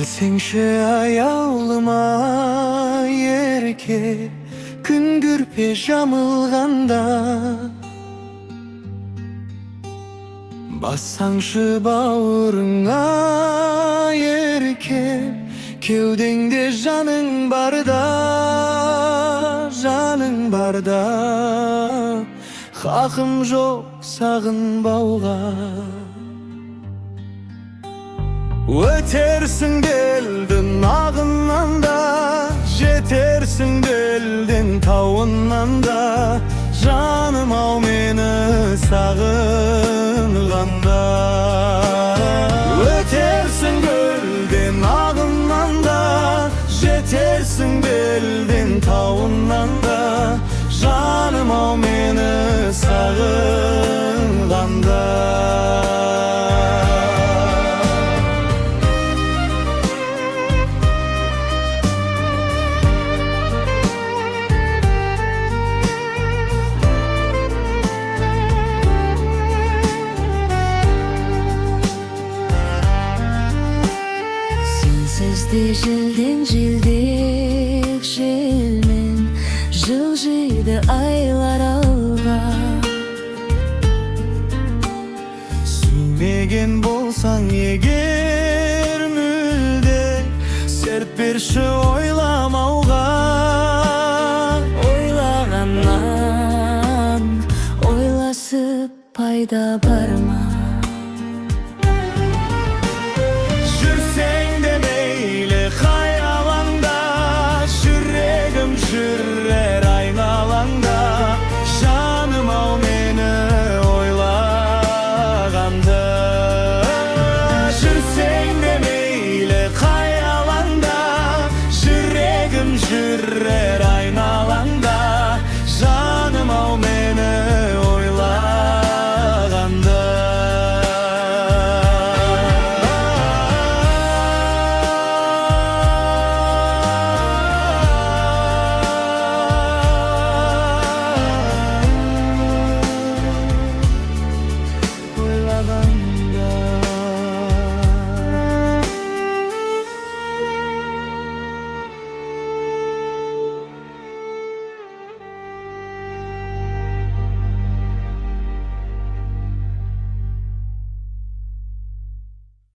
Bilsеңші аялыма ерке, күн күрпе жамылғанда, бассаңшы бауырыңа ерке, кеудеңде жаның барда, жаның барда, хақым жоқ сағынбауға. Өтерсің белдің ағынан да, жетерсің белдің тауынан да, жаным ау мені сағынғанда. Өтерсің белдің ағынан да, жетерсің белдің тауынан да, жаным ау мені сағынғанда. Сізді желден желдек желмен, жылжиды айлар алға. Сүймеген болсаң егер мүлде, серт берші ойламауға. Ойлағаннан ойласып пайда бар ма? Жүрер айналаңда, жаным ау мені ойлағанда. Жүрсең де мейлі қай алаңда, жүрегім жүрер айналаңда.